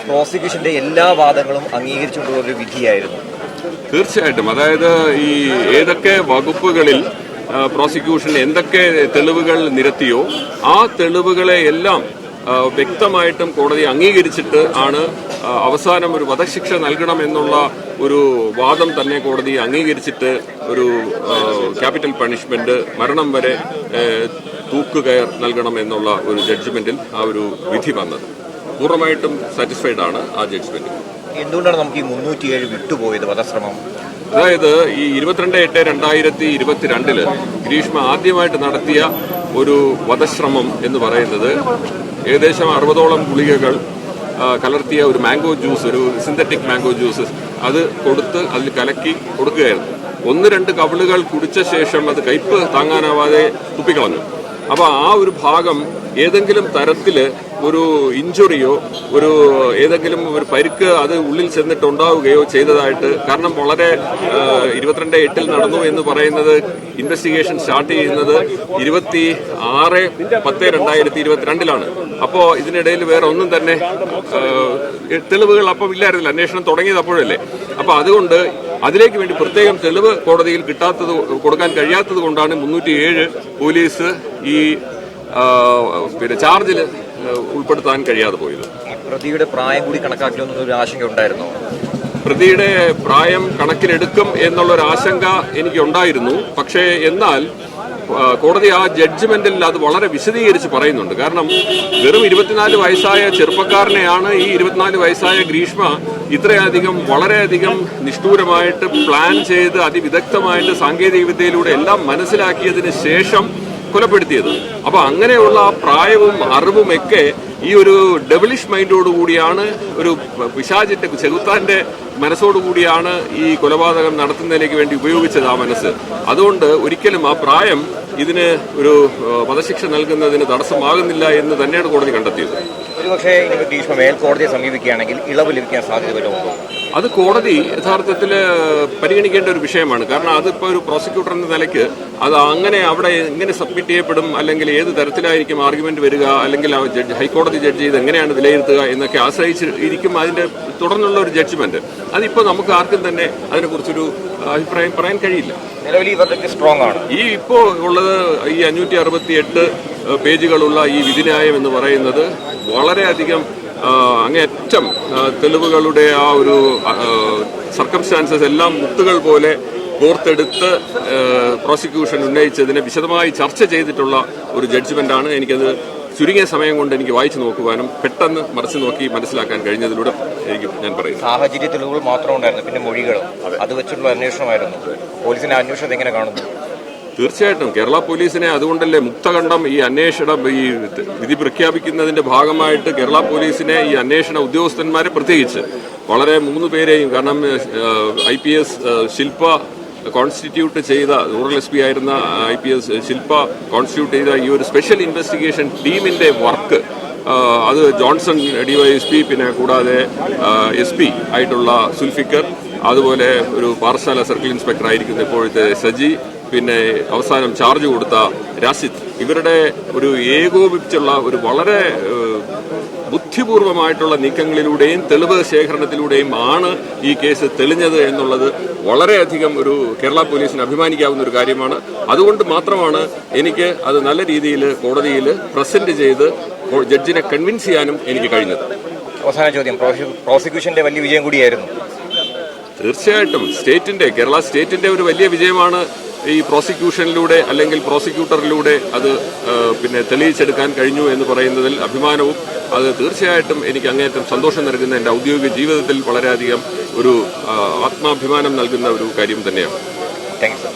പ്രോസിക്യൂഷന്റെ എല്ലാ വാദങ്ങളും അംഗീകരിച്ചുകൊണ്ടുള്ള ഒരു വിധിയായിരുന്നു. തീർച്ചയായിട്ടും. അതായത് ഈ ഏതൊക്കെ വകുപ്പുകളിൽ പ്രോസിക്യൂഷൻ എന്തൊക്കെ തെളിവുകൾ നിരത്തിയോ ആ തെളിവുകളെ എല്ലാം വ്യക്തമായിട്ടും കോടതി അംഗീകരിച്ചിട്ട് ആണ് അവസാനം ഒരു വധശിക്ഷ നൽകണമെന്നുള്ള ഒരു വാദം തന്നെ കോടതി അംഗീകരിച്ചിട്ട് ഒരു ക്യാപിറ്റൽ പണിഷ്മെന്റ് മരണം വരെ തൂക്കുകയർ നൽകണം എന്നുള്ള ഒരു ജഡ്ജ്മെന്റിൽ ആ ഒരു വിധി വന്നത്. പൂർണ്ണമായിട്ടും സാറ്റിസ്ഫൈഡ് ആണ് ആ ജഡ്ജ്മെന്റ്. എന്തുകൊണ്ടാണ് നമുക്ക് ഈ 307 വിട്ടുപോയത് വധശ്രമം? അതായത് ഈ 22/8/2022 ഗ്രീഷ്മ ആദ്യമായിട്ട് നടത്തിയ ഒരു വധശ്രമം എന്ന് പറയുന്നത് ഏകദേശം 60ഓളം ഗുളികകൾ കലർത്തിയ ഒരു മാംഗോ ജ്യൂസ്, ഒരു സിന്തറ്റിക് മാംഗോ ജ്യൂസ് അത് കൊടുത്ത് അതിൽ കലക്കി കൊടുക്കുകയായിരുന്നു. 1-2 കവിളുകൾ കുടിച്ച ശേഷം അത് കയ്പ് താങ്ങാനാവാതെ തുപ്പിക്കളഞ്ഞു. അപ്പൊ ആ ഒരു ഭാഗം ഏതെങ്കിലും തരത്തില് ഒരു ഇഞ്ചുറിയോ ഒരു ഏതെങ്കിലും ഒരു പരിക്ക് അത് ഉള്ളിൽ ചെന്നിട്ടുണ്ടാവുകയോ ചെയ്തതായിട്ട്, കാരണം വളരെ 22/8 നടന്നു എന്ന് പറയുന്നത് ഇൻവെസ്റ്റിഗേഷൻ സ്റ്റാർട്ട് ചെയ്യുന്നത് 26/10/2022 അപ്പോ ഇതിനിടയിൽ വേറെ ഒന്നും തന്നെ തെളിവുകൾ അപ്പം ഇല്ലായിരുന്നില്ല. അന്വേഷണം തുടങ്ങിയത് അപ്പോഴല്ലേ. അപ്പൊ അതുകൊണ്ട് അതിലേക്ക് വേണ്ടി പ്രത്യേകം തെളിവ് കോടതിയിൽ കൊടുക്കാൻ കഴിയാത്തത് കൊണ്ടാണ് 307 പോലീസ് ഈ ചാർജിൽ ഉൾപ്പെടുത്താൻ കഴിയാതെ പോയത്. പ്രതിയുടെ പ്രായം കൂടി കണക്കാക്കിയൊരു ആശങ്ക ഉണ്ടായിരുന്നു. പ്രതിയുടെ പ്രായം കണക്കിലെടുക്കും എന്നുള്ളൊരു ആശങ്ക എനിക്കുണ്ടായിരുന്നു. പക്ഷേ എന്നാൽ കോടതി ആ ജഡ്ജ്മെന്റിൽ അത് വളരെ വിശദീകരിച്ച് പറയുന്നുണ്ട്. കാരണം വെറും 24 വയസ്സായ ചെറുപ്പക്കാരനെയാണ് ഈ 24 വയസ്സായ ഗ്രീഷ്മ ഇത്രയധികം വളരെയധികം നിഷ്ഠൂരമായിട്ട് പ്ലാൻ ചെയ്ത് അതിവിദഗ്ധമായിട്ട് സാങ്കേതിക വിദ്യയിലൂടെ എല്ലാം മനസ്സിലാക്കിയതിന് ശേഷം കൊലപ്പെടുത്തിയത്. അപ്പൊ അങ്ങനെയുള്ള പ്രായവും അറിവുമൊക്കെ ഈ ഒരു ഡെവിളിഷ് മൈൻഡോടുകൂടിയാണ്, ഒരു പിശാചിന്റെ ചെകുത്താന്റെ മനസ്സോടുകൂടിയാണ് ഈ കൊലപാതകം നടത്തുന്നതിലേക്ക് വേണ്ടി ഉപയോഗിച്ചത് ആ മനസ്സ്. അതുകൊണ്ട് ഒരിക്കലും ആ പ്രായം ഇതിന് ഒരു വധശിക്ഷ നൽകുന്നതിന് തടസ്സമാകുന്നില്ല എന്ന് തന്നെയാണ് കോടതി കണ്ടെത്തിയത്. ഒരുപക്ഷേ ഗ്രീഷ്മ മേൽക്കോടതിയെ സമീപിക്കുകയാണെങ്കിൽ ഇളവ് ലഭിക്കാൻ സാധ്യത വരുമോ? അത് കോടതി യഥാർത്ഥത്തിൽ പരിഗണിക്കേണ്ട ഒരു വിഷയമാണ്. കാരണം അതിപ്പോൾ ഒരു പ്രോസിക്യൂട്ടർ എന്ന നിലയ്ക്ക് അത് അങ്ങനെ അവിടെ എങ്ങനെ സബ്മിറ്റ് ചെയ്യപ്പെടും, അല്ലെങ്കിൽ ഏത് തരത്തിലായിരിക്കും ആർഗ്യുമെന്റ് വരിക, അല്ലെങ്കിൽ ഹൈക്കോടതി ജഡ്ജ് ഇത് എങ്ങനെയാണ് വിലയിരുത്തുക എന്നൊക്കെ ആശ്രയിച്ച് ഇരിക്കും അതിന്റെ തുടർന്നുള്ള ഒരു ജഡ്ജ്മെന്റ്. അതിപ്പോൾ നമുക്ക് ആർക്കും തന്നെ അതിനെക്കുറിച്ചൊരു അഭിപ്രായം പറയാൻ കഴിയില്ല. നിലവിൽ ഈ വെർഡിക്ട് സ്ട്രോങ് ആണ്. ഈ ഇപ്പോൾ ഉള്ളത് ഈ 568 പേജുകളുള്ള ഈ വിധിന്യായം എന്ന് പറയുന്നത് വളരെയധികം അങ്ങേയറ്റം തെളിവുകളുടെ ആ ഒരു സർക്കംസ്റ്റാൻസസ് എല്ലാം മുത്തുകൾ പോലെ കോർത്തെടുത്ത് പ്രോസിക്യൂഷൻ ഉന്നയിച്ചതിനെ വിശദമായി ചർച്ച ചെയ്തിട്ടുള്ള ഒരു ജഡ്ജ്മെന്റാണ്. എനിക്കത് ചുരുങ്ങിയ സമയം കൊണ്ട് എനിക്ക് വായിച്ചു നോക്കുവാനും പെട്ടെന്ന് മറിച്ച് നോക്കി മനസ്സിലാക്കാൻ കഴിഞ്ഞതിലൂടെ ഞാൻ പറയും. സാഹചര്യ തെളിവുകൾ മാത്രം ഉണ്ടായിരുന്നു, പിന്നെ മൊഴികളും അത് വെച്ചുള്ള അന്വേഷണമായിരുന്നു. പോലീസിന്റെ അന്വേഷണം എങ്ങനെ കാണുന്നു? തീർച്ചയായിട്ടും കേരള പോലീസിനെ അതുകൊണ്ടല്ലേ മുക്തകണ്ഠം ഈ അന്വേഷണം ഈ വിധി പ്രഖ്യാപിക്കുന്നതിന്റെ ഭാഗമായിട്ട് കേരള പോലീസിനെ ഈ അന്വേഷണ ഉദ്യോഗസ്ഥന്മാരെ പ്രത്യേകിച്ച് വളരെ 3 പേരെയും, കാരണം IPS ശില്പ കോൺസ്റ്റിറ്റ്യൂട്ട് ചെയ്ത റൂറൽ SP ആയിരുന്ന IPS ശില്പ കോൺസ്റ്റിറ്റ്യൂട്ട് ചെയ്ത ഈ ഒരു സ്പെഷ്യൽ ഇൻവെസ്റ്റിഗേഷൻ ടീമിന്റെ വർക്ക് അത് ജോൺസൺ DYSP, പിന്നെ കൂടാതെ SP ആയിട്ടുള്ള സുൽഫിക്കർ, അതുപോലെ ഒരു പാറശാല സർക്കിൾ ഇൻസ്പെക്ടർ ആയിരിക്കുന്ന ഇപ്പോഴത്തെ സജി, പിന്നെ അവസാനം ചാർജ് കൊടുത്ത രാസിദ്, ഇവരുടെ ഒരു ഏകോപിച്ചുള്ള ഒരു വളരെ ബുദ്ധിപൂർവമായിട്ടുള്ള നീക്കങ്ങളിലൂടെയും തെളിവ് ശേഖരണത്തിലൂടെയും ആണ് ഈ കേസ് തെളിഞ്ഞത് എന്നുള്ളത് വളരെയധികം ഒരു കേരള പോലീസിന് അഭിമാനിക്കാവുന്ന ഒരു കാര്യമാണ്. അതുകൊണ്ട് മാത്രമാണ് എനിക്ക് അത് നല്ല രീതിയിൽ കോടതിയിൽ പ്രസന്റ് ചെയ്ത് ജഡ്ജിനെ കൺവിൻസ് ചെയ്യാനും എനിക്ക് കഴിഞ്ഞത്. അവസാന ചോദ്യം, പ്രോസിക്യൂഷന്റെ വലിയ വിജയം കൂടിയായിരുന്നു. തീർച്ചയായിട്ടും കേരള സ്റ്റേറ്റിന്റെ ഒരു വലിയ വിജയമാണ് ഈ പ്രോസിക്യൂഷനിലൂടെ അല്ലെങ്കിൽ പ്രോസിക്യൂട്ടറിലൂടെ അത് പിന്നെ തെളിയിച്ചെടുക്കാൻ കഴിഞ്ഞു എന്ന് പറയുന്നതിൽ അഭിമാനവും അത് തീർച്ചയായിട്ടും എനിക്ക് അങ്ങേയറ്റം സന്തോഷം നൽകുന്ന, എൻ്റെ ഔദ്യോഗിക ജീവിതത്തിൽ വളരെയധികം ഒരു ആത്മാഭിമാനം നൽകുന്ന ഒരു കാര്യം തന്നെയാണ്. Thank you.